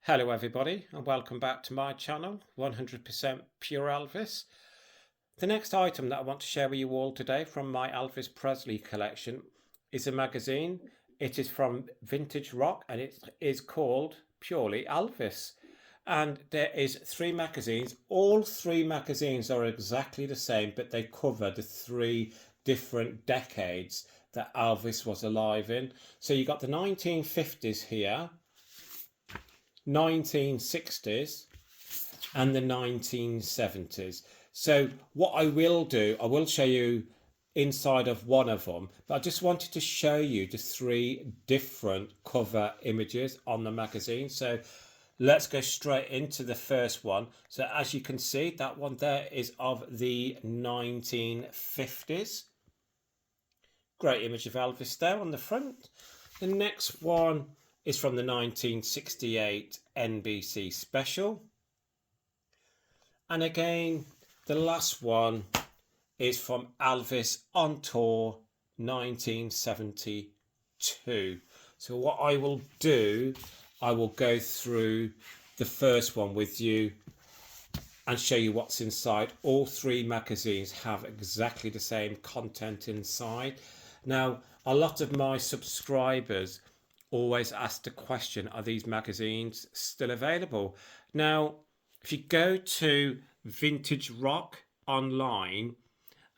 Hello everybody and welcome back to my channel 100% Pure Elvis. The next item that I want to share with you all today from my Elvis Presley collection is a magazine. It is from Vintage Rock and it is called Purely Elvis. And there is three magazines. All three magazines are exactly the same, but they cover the three different decades that Elvis was alive in. So you got the 1950s here, 1960s and the 1970s. So what I will do, I will show you inside of one of them, but I just wanted to show you the three different cover images on the magazine. So let's go straight into the first one. So as you can see, that one there is of the 1950s. Great image of Elvis there on the front. The next one is from the 1968 NBC special. And again, the last one is from Elvis on Tour 1972. So what I will do, I will go through the first one with you and show you what's inside. All three magazines have exactly the same content inside. Now, a lot of my subscribers always ask the question, are these magazines still available? Now, if you go to Vintage Rock online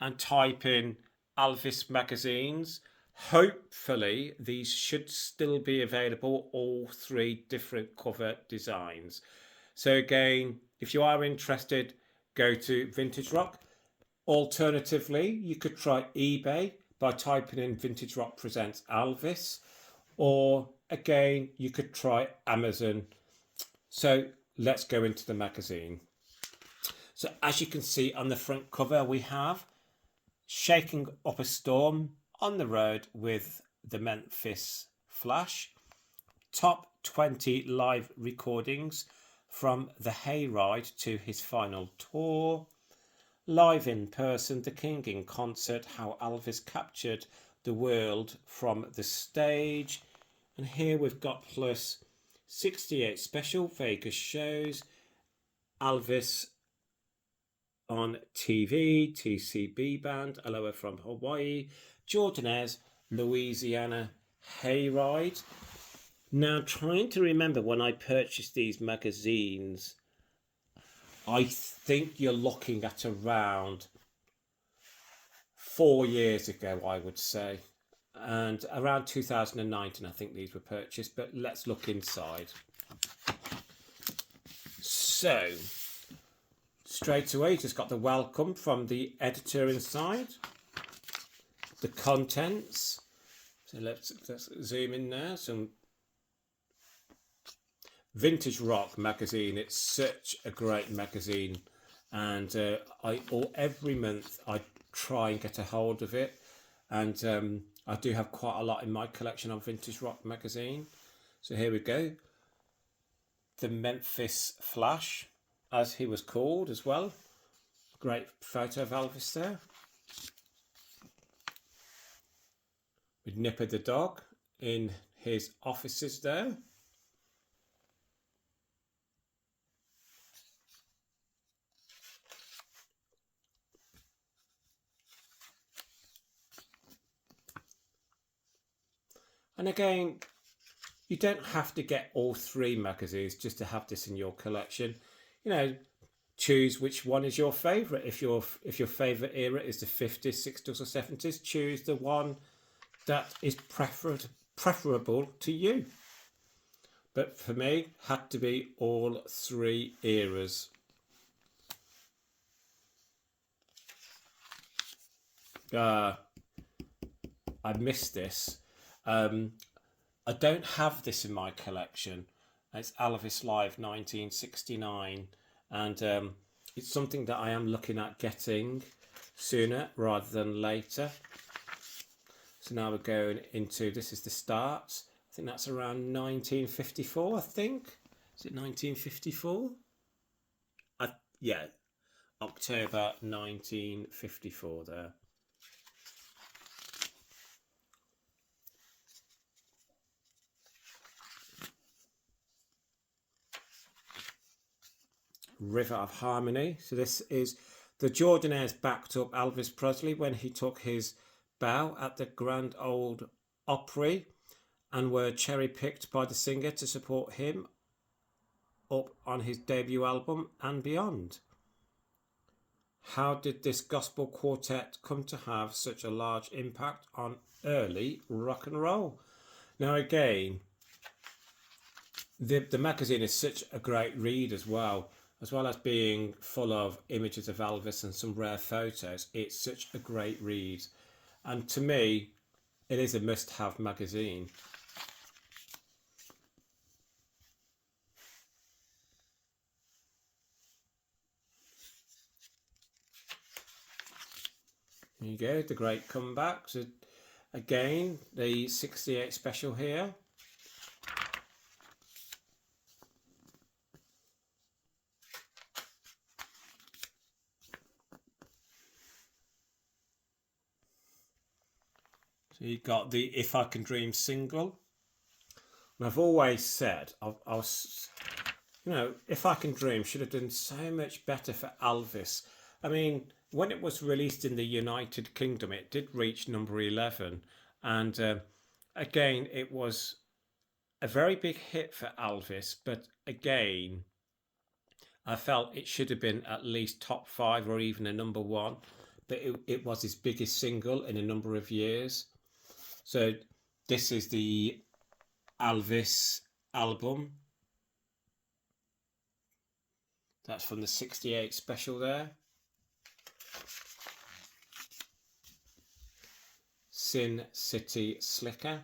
and type in Elvis magazines, hopefully these should still be available, all three different cover designs. So again, if you are interested, go to Vintage Rock. Alternatively, you could try eBay by typing in Vintage Rock Presents Elvis, or again, you could try Amazon. So let's go into the magazine. So as you can see on the front cover, we have Shaking Up a Storm on the Road with the Memphis Flash, top 20 live recordings from the hayride to his final tour, live in person, the King in concert, how Elvis captured the world from the stage. And here we've got plus 68 special Vegas shows, Elvis on TV, TCB Band, Aloha from Hawaii, Jordan's Louisiana hayride. Now, trying to remember when I purchased these magazines, I think you're looking at around 4 years ago, I would say. And around 2019, I think these were purchased. But let's look inside. So, straight away, just got the welcome from the editor inside. The contents. So let's zoom in there. Some Vintage Rock magazine. It's such a great magazine, and every month I try and get a hold of it, and I do have quite a lot in my collection of Vintage Rock magazine. So here we go. The Memphis Flash, as he was called as well. Great photo of Elvis there. With Nipper the dog in his offices there. And again, you don't have to get all three magazines just to have this in your collection. You know, choose which one is your favourite. If your favourite era is the 50s, 60s or 70s, choose the one that is preferable to you. But for me, had to be all three eras. I missed this. I don't have this in my collection. It's Elvis Live 1969, and it's something that I am looking at getting sooner rather than later. So now we're going into, this is the start. I think that's around 1954, I think. Is it 1954? Yeah, October 1954 there. River of Harmony. So this is the Jordanaires backed up Elvis Presley when he took his bow at the Grand Ole Opry and were cherry-picked by the singer to support him up on his debut album and beyond. How did this gospel quartet come to have such a large impact on early rock and roll? Now again, the magazine is such a great read as well as being full of images of Elvis and some rare photos. It's such a great read, and to me it is a must-have magazine. There you go, the great comeback. So again, the 68 special here. So you got the If I Can Dream single. And I've always said, I was, If I Can Dream should have done so much better for Elvis. I mean, when it was released in the United Kingdom, it did reach number 11. And again, it was a very big hit for Elvis. But again, I felt it should have been at least top 5 or even a number 1. But it was his biggest single in a number of years. So this is the Elvis album. That's from the 68 special there. Sin City Slicker.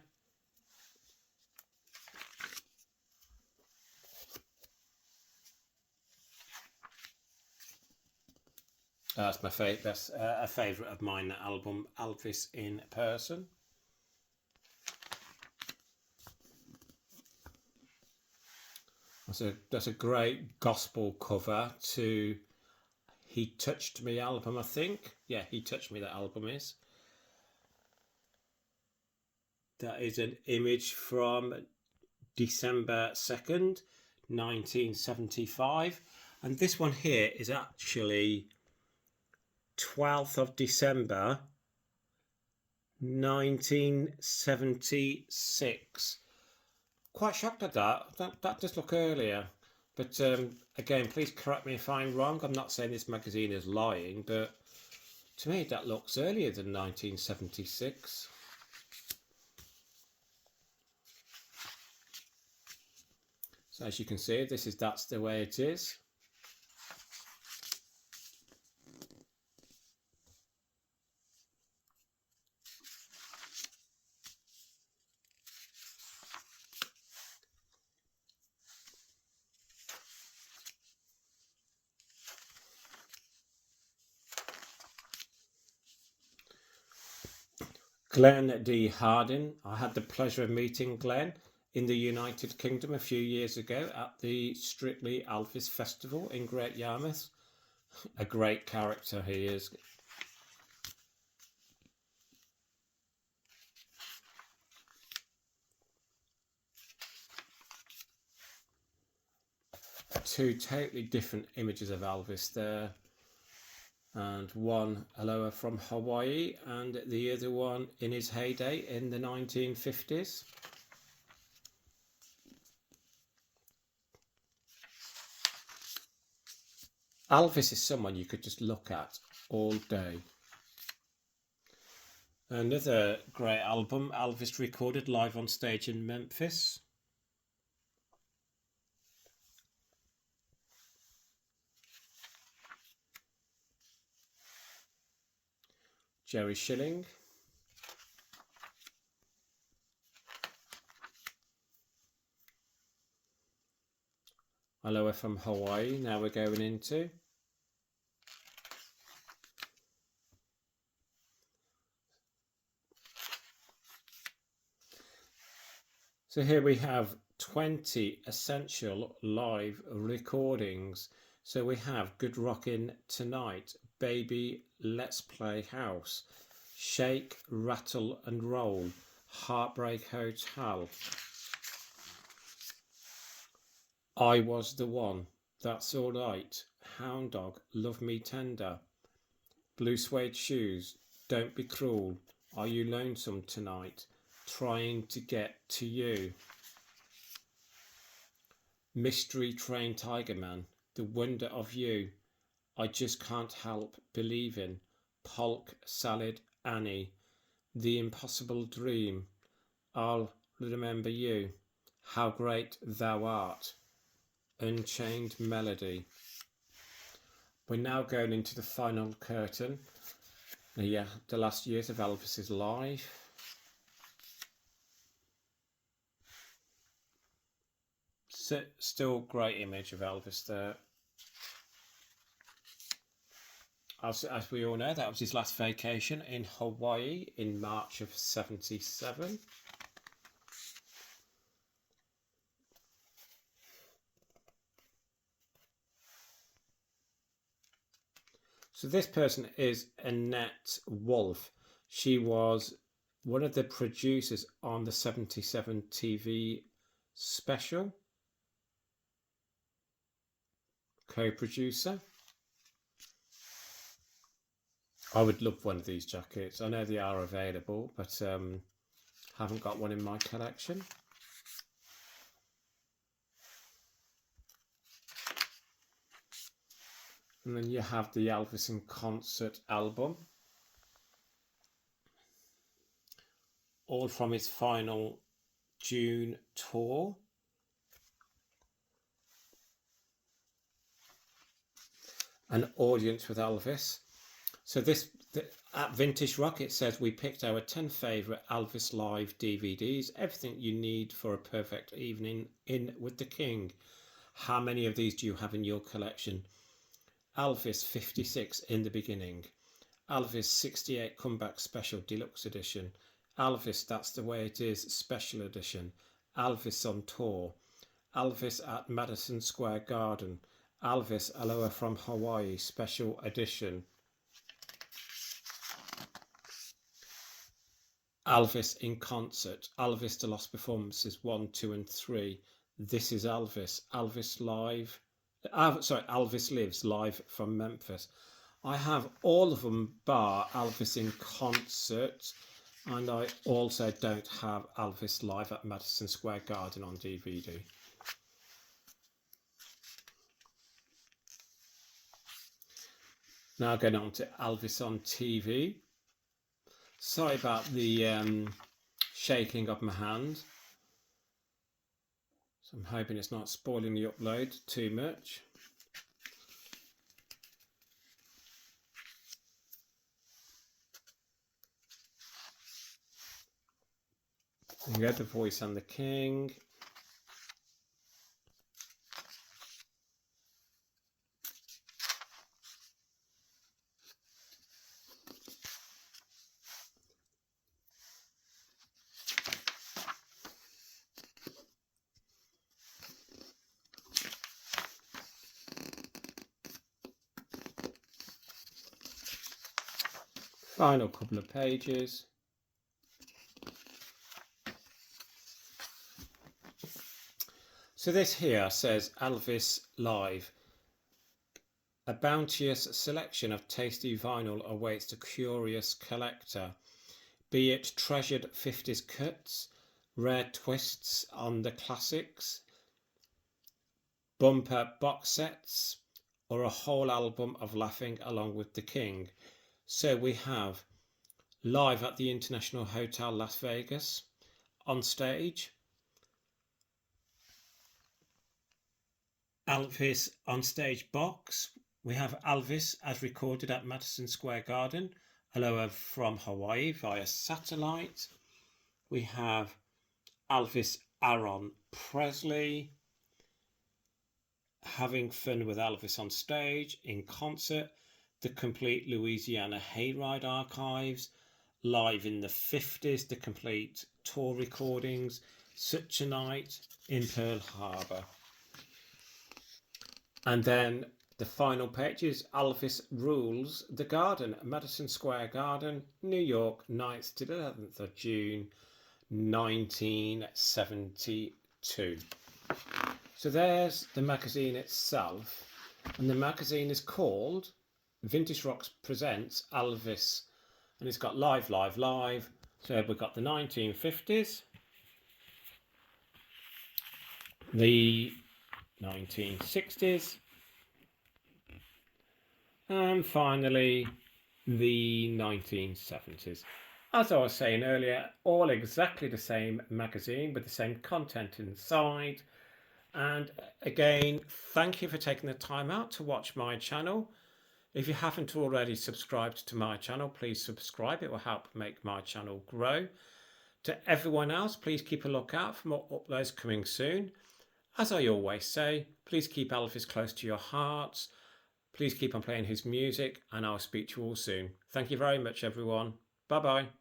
That's my favourite. That's a favourite of mine. That album, Elvis in Person. That's a great gospel cover to He Touched Me album, I think. Yeah, He Touched Me, that album is. That is an image from December 2nd, 1975. And this one here is actually 12th of December, 1976. Quite shocked at that. That does look earlier. But again, please correct me if I'm wrong. I'm not saying this magazine is lying, but to me that looks earlier than 1976. So as you can see, that's the way it is. Glenn D. Hardin. I had the pleasure of meeting Glenn in the United Kingdom a few years ago at the Strictly Elvis Festival in Great Yarmouth. A great character he is. Two totally different images of Elvis there. And one Aloha from Hawaii and the other one in his heyday in the 1950s. Elvis is someone you could just look at all day. Another great album, Elvis recorded live on stage in Memphis. Jerry Schilling. Aloha from Hawaii, now we're going into. So here we have 20 essential live recordings. So we have Good Rockin' Tonight, Baby, Let's Play House, Shake, Rattle and Roll, Heartbreak Hotel, I Was the One, That's All Right, Hound Dog, Love Me Tender, Blue Suede Shoes, Don't Be Cruel, Are You Lonesome Tonight, Trying to Get to You, Mystery Train Tiger Man, The Wonder of You, I Just Can't Help Believing, Polk Salad Annie, The Impossible Dream, I'll Remember You, How Great Thou Art, Unchained Melody. We're now going into the final curtain, the last years of Elvis's life. Still great image of Elvis there. As we all know, that was his last vacation in Hawaii in March of '77. So this person is Annette Wolfe. She was one of the producers on the '77 TV special, co-producer. I would love one of these jackets. I know they are available, but haven't got one in my collection. And then you have the Elvis in Concert album, all from his final June tour. An Audience with Elvis. So at Vintage Rock, it says we picked our 10 favourite Elvis live DVDs, everything you need for a perfect evening in with the King. How many of these do you have in your collection? Elvis 56 in the beginning, Elvis 68 comeback special deluxe edition, Elvis That's the Way It Is special edition, Elvis on tour, Elvis at Madison Square Garden, Elvis Aloha from Hawaii special edition, Elvis in Concert, Elvis The Lost Performances 1, 2 and 3, This Is Elvis, Elvis Live, Elvis Lives live from Memphis. I have all of them bar Elvis in Concert, and I also don't have Elvis live at Madison Square Garden on DVD. Now going on to Elvis on TV. Sorry about the shaking of my hand. So I'm hoping it's not spoiling the upload too much. And you go The Voice and the King. Final couple of pages. So this here says Elvis Live. A bounteous selection of tasty vinyl awaits the curious collector. Be it treasured 50s cuts, rare twists on the classics, bumper box sets, or a whole album of laughing along with the King. So we have Live at the International Hotel Las Vegas, On Stage, Elvis On Stage box. We have Elvis as recorded at Madison Square Garden, Aloha from Hawaii via satellite. We have Elvis Aaron Presley, Having Fun with Elvis on Stage, In Concert, the complete Louisiana Hayride archives, Live in the 50s, the complete tour recordings, Such a Night in Pearl Harbor. And then the final page is Elvis Rules the Garden, Madison Square Garden, New York, 9th to the 11th of June, 1972. So there's the magazine itself, and the magazine is called Vintage Rocks Presents Elvis, and it's got live. So we've got the 1950s, the 1960s, and finally the 1970s. As I was saying earlier, all exactly the same magazine with the same content inside. And again, thank you for taking the time out to watch my channel. If you haven't already subscribed to my channel, please subscribe. It will help make my channel grow. To everyone else, please keep a lookout for more uploads coming soon. As I always say, please keep Elvis close to your hearts. Please keep on playing his music, and I'll speak to you all soon. Thank you very much, everyone. Bye-bye.